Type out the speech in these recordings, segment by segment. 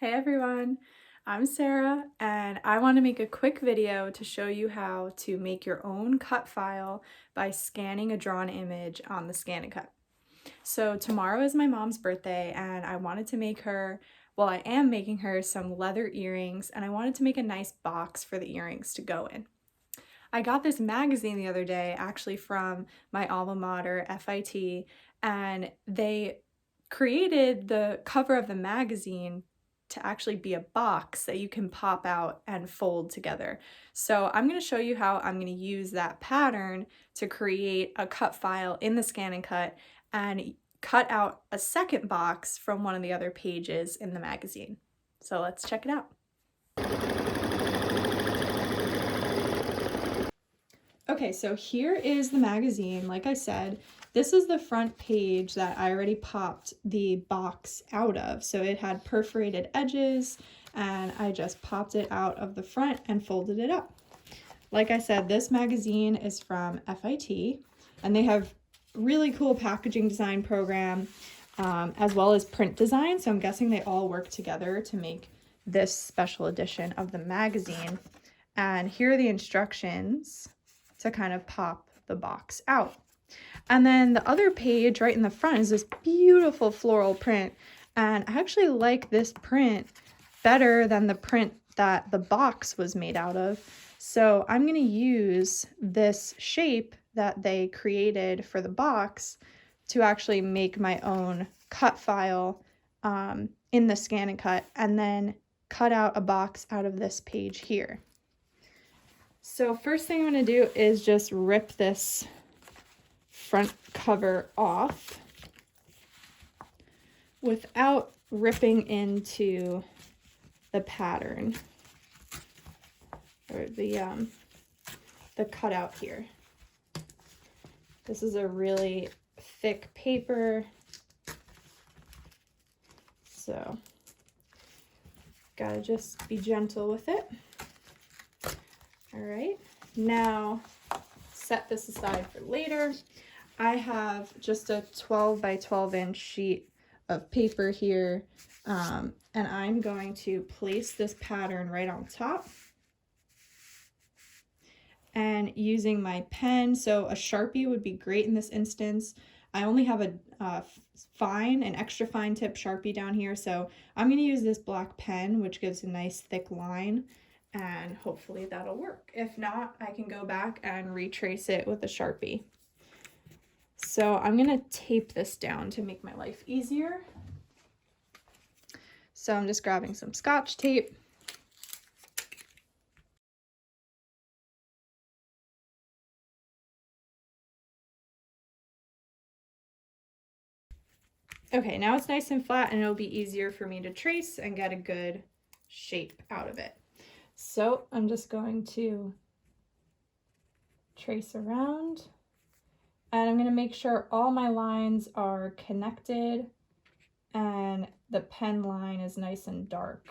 Hey everyone, I'm Sarah and I want to make a quick video to show you how to make your own cut file by scanning a drawn image on the ScanNCut. So tomorrow is my mom's birthday and I wanted to make her, well I am making her some leather earrings and I wanted to make a nice box for the earrings to go in. I got this magazine the other day actually from my alma mater, FIT, and they created the cover of the magazine to actually be a box that you can pop out and fold together. So I'm going to show you how I'm going to use that pattern to create a cut file in the ScanNCut and cut out a second box from one of the other pages in the magazine. So let's check it out. Okay, so here is the magazine. Like I said, this is the front page that I already popped the box out of. So it had perforated edges and I just popped it out of the front and folded it up. Like I said, this magazine is from FIT and they have really cool packaging design program as well as print design. So I'm guessing they all work together to make this special edition of the magazine. And here are the instructions to kind of pop the box out. And then the other page right in the front is this beautiful floral print. And I actually like this print better than the print that the box was made out of. So I'm going to use this shape that they created for the box to actually make my own cut file in the ScanNCut and then cut out a box out of this page here. So first thing I'm going to do is just rip this front cover off without ripping into the pattern or the cutout here. This is a really thick paper, so gotta just be gentle with it. All right, now set this aside for later. I have just a 12 by 12 inch sheet of paper here, and I'm going to place this pattern right on top. And using my pen, so a Sharpie would be great in this instance. I only have an extra fine tip Sharpie down here, so I'm going to use this black pen, which gives a nice thick line. And hopefully that'll work. If not, I can go back and retrace it with a Sharpie. So I'm gonna tape this down to make my life easier. So I'm just grabbing some Scotch tape. Okay, now it's nice and flat and it'll be easier for me to trace and get a good shape out of it. So I'm just going to trace around and I'm going to make sure all my lines are connected and the pen line is nice and dark.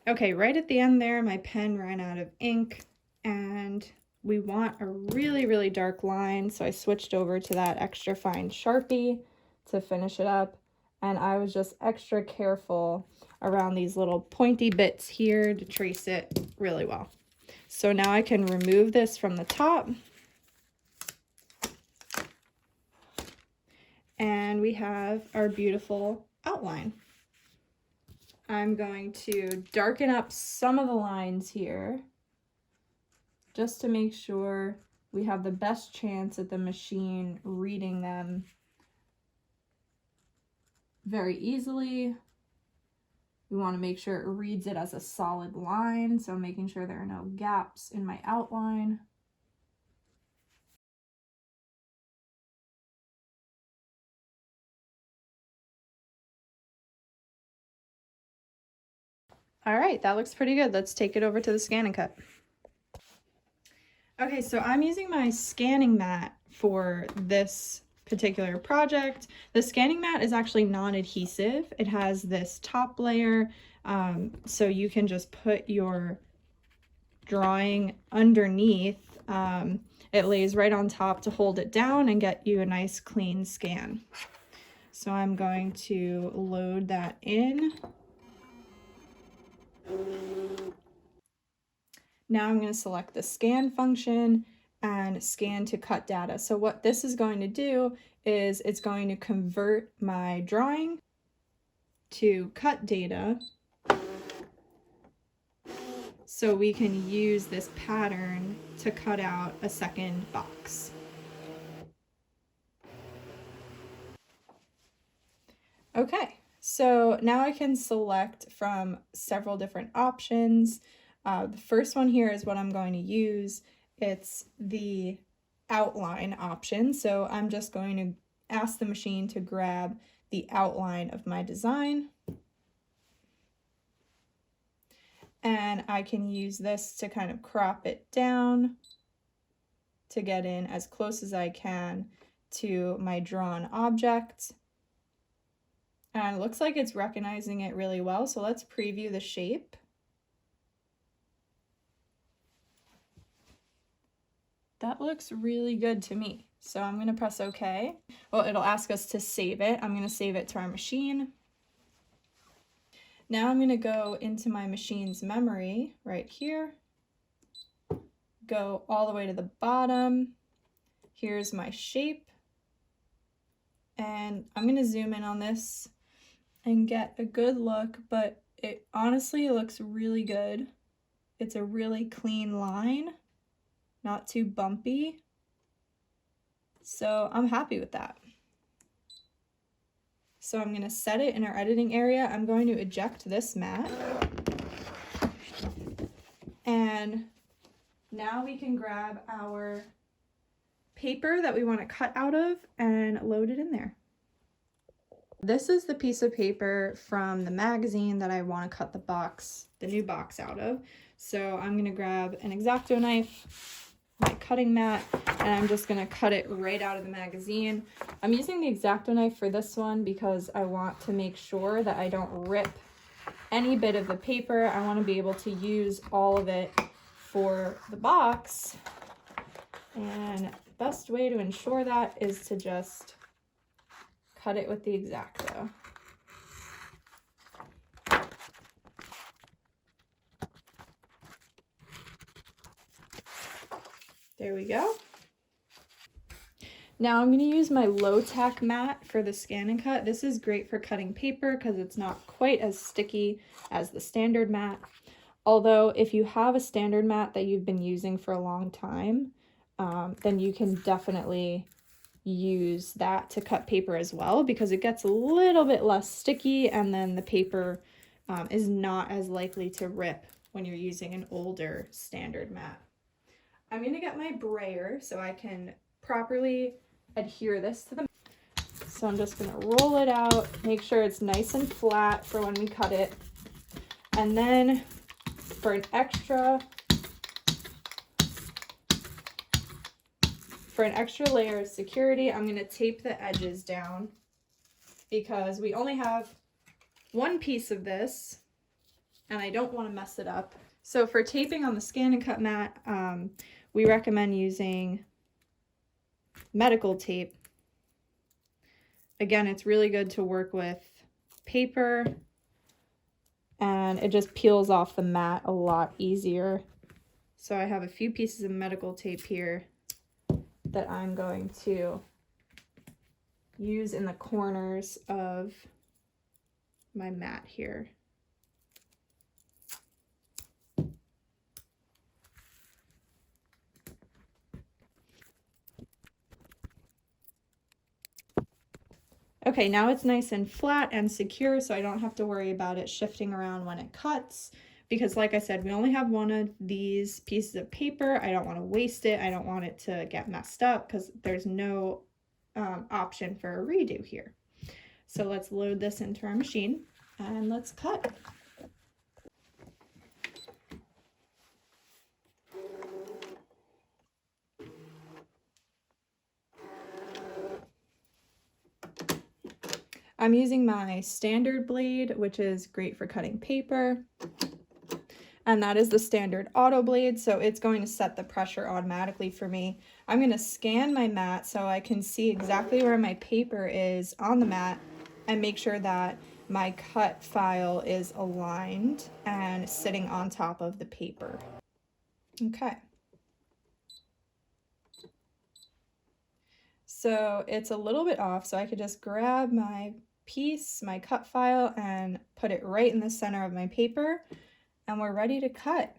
Okay, right at the end there, my pen ran out of ink and we want a really, really dark line. So I switched over to that extra fine Sharpie to finish it up. And I was just extra careful around these little pointy bits here to trace it really well. So now I can remove this from the top. And we have our beautiful outline. I'm going to darken up some of the lines here just to make sure we have the best chance at the machine reading them very easily. We want to make sure it reads it as a solid line, so making sure there are no gaps in my outline. All right, that looks pretty good. Let's take it over to the ScanNCut. Okay, so I'm using my scanning mat for this particular project. The scanning mat is actually non-adhesive. It has this top layer, so you can just put your drawing underneath. It lays right on top to hold it down and get you a nice clean scan. So I'm going to load that in. Now I'm going to select the scan function and scan to cut data. So what this is going to do is it's going to convert my drawing to cut data so we can use this pattern to cut out a second box. Okay, so now I can select from several different options. The first one here is what I'm going to use. It's the outline option. So I'm just going to ask the machine to grab the outline of my design. And I can use this to kind of crop it down to get in as close as I can to my drawn object. And it looks like it's recognizing it really well. So let's preview the shape. That looks really good to me. So I'm going to press OK. Well, it'll ask us to save it. I'm going to save it to our machine. Now I'm going to go into my machine's memory right here. Go all the way to the bottom. Here's my shape. And I'm going to zoom in on this and get a good look, but it honestly looks really good. It's a really clean line, not too bumpy. So I'm happy with that. So I'm going to set it in our editing area. I'm going to eject this mat. And now we can grab our paper that we want to cut out of and load it in there. This is the piece of paper from the magazine that I want to cut the new box out of. So I'm going to grab an X-Acto knife, my cutting mat, and I'm just going to cut it right out of the magazine. I'm using the X-Acto knife for this one because I want to make sure that I don't rip any bit of the paper. I want to be able to use all of it for the box. And the best way to ensure that is to just cut it with the X-Acto. There we go. Now I'm going to use my low-tack mat for the ScanNCut. This is great for cutting paper because it's not quite as sticky as the standard mat. Although if you have a standard mat that you've been using for a long time, then you can definitely use that to cut paper as well because it gets a little bit less sticky and then the paper is not as likely to rip when you're using an older standard mat. I'm going to get my brayer so I can properly adhere this to the mat. So I'm just going to roll it out, make sure it's nice and flat for when we cut it. And then for an extra layer of security, I'm going to tape the edges down because we only have one piece of this and I don't want to mess it up. So for taping on the ScanNCut mat, we recommend using medical tape. Again, it's really good to work with paper and it just peels off the mat a lot easier. So I have a few pieces of medical tape here that I'm going to use in the corners of my mat here. Okay, now it's nice and flat and secure, so I don't have to worry about it shifting around when it cuts. Because like I said, we only have one of these pieces of paper. I don't want to waste it. I don't want it to get messed up because there's no option for a redo here. So let's load this into our machine and let's cut. I'm using my standard blade, which is great for cutting paper. And that is the standard auto blade, so it's going to set the pressure automatically for me. I'm going to scan my mat so I can see exactly where my paper is on the mat and make sure that my cut file is aligned and sitting on top of the paper. Okay. So it's a little bit off, so I could just grab my piece, my cut file, and put it right in the center of my paper, and we're ready to cut.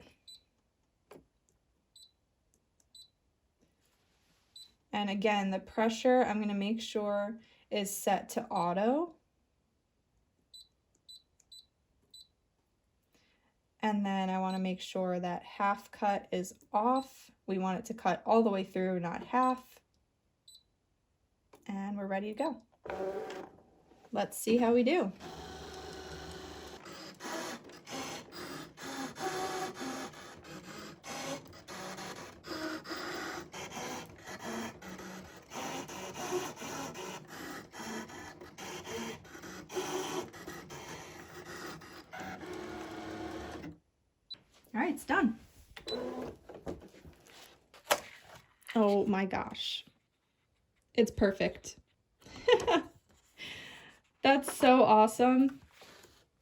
And again, the pressure I'm going to make sure is set to auto. And then I want to make sure that half cut is off. We want it to cut all the way through, not half. And we're ready to go. Let's see how we do. All right, it's done. Oh my gosh. It's perfect. That's so awesome.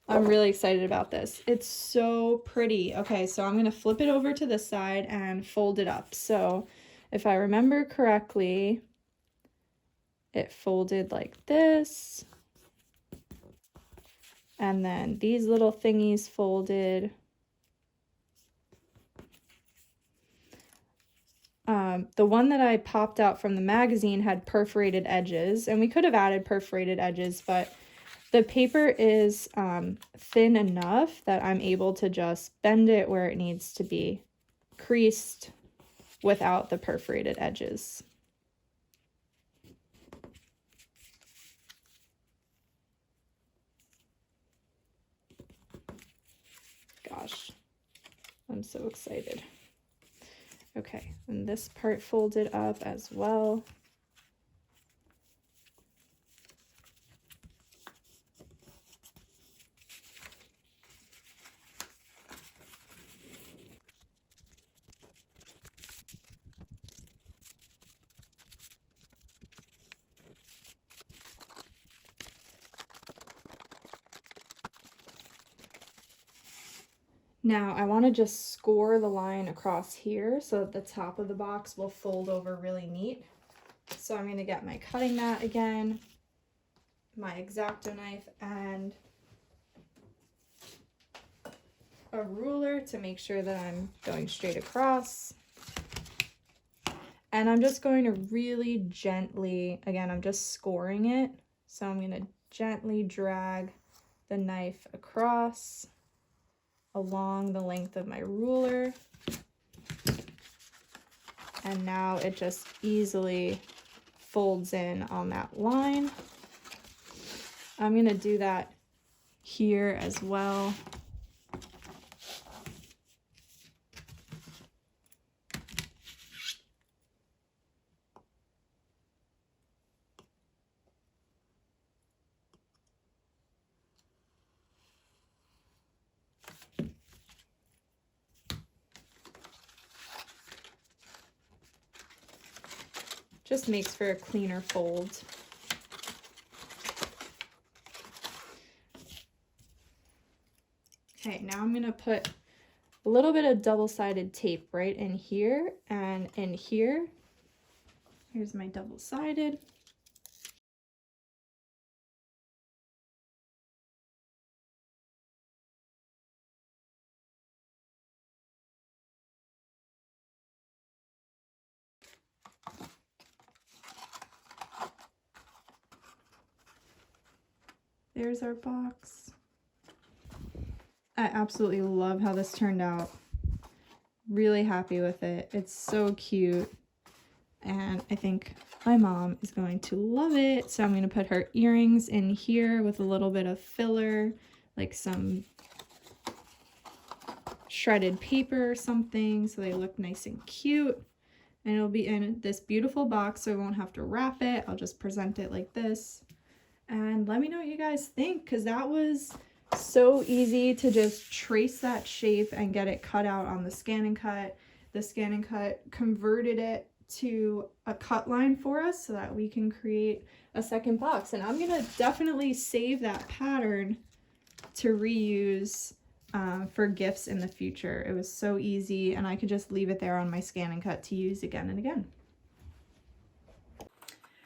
I'm really excited about this. It's so pretty. Okay, so I'm going to flip it over to this side and fold it up. So if I remember correctly, it folded like this. And then these little thingies folded. The one that I popped out from the magazine had perforated edges, and we could have added perforated edges, but the paper is thin enough that I'm able to just bend it where it needs to be creased without the perforated edges. Gosh, I'm so excited. Okay, and this part folded up as well. Now I want to just score the line across here so that the top of the box will fold over really neat. So I'm going to get my cutting mat again, my X-Acto knife, and a ruler to make sure that I'm going straight across. And I'm just going to really gently, again, I'm just scoring it. So I'm going to gently drag the knife across along the length of my ruler. And now it just easily folds in on that line. I'm going to do that here as well. Just makes for a cleaner fold. Okay, now I'm going to put a little bit of double-sided tape right in here and in here. Here's my double-sided. There's our box. I absolutely love how this turned out. Really happy with it. It's so cute. And I think my mom is going to love it. So I'm going to put her earrings in here with a little bit of filler, like some shredded paper or something, so they look nice and cute. And it'll be in this beautiful box, so I won't have to wrap it. I'll just present it like this. And let me know what you guys think, because that was so easy to just trace that shape and get it cut out on the ScanNCut. The ScanNCut converted it to a cut line for us so that we can create a second box. And I'm gonna definitely save that pattern to reuse for gifts in the future. It was so easy, and I could just leave it there on my ScanNCut to use again and again.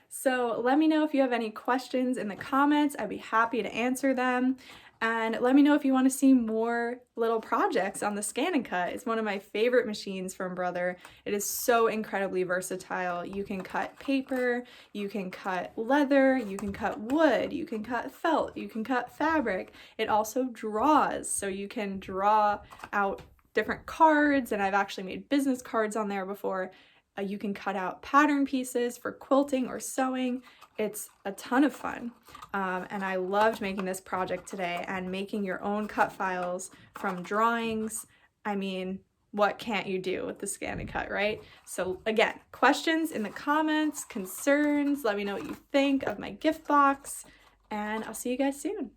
So let me know if you have any questions in the comments. I'd be happy to answer them. And let me know if you want to see more little projects on the ScanNCut. It's one of my favorite machines from Brother. It is so incredibly versatile. You can cut paper, you can cut leather, you can cut wood, you can cut felt, you can cut fabric. It also draws, so you can draw out different cards, and I've actually made business cards on there before. You can cut out pattern pieces for quilting or sewing. It's a ton of fun. And I loved making this project today, and making your own cut files from drawings. I mean, what can't you do with the ScanNCut, right? So again, questions in the comments, concerns, let me know what you think of my gift box, and I'll see you guys soon.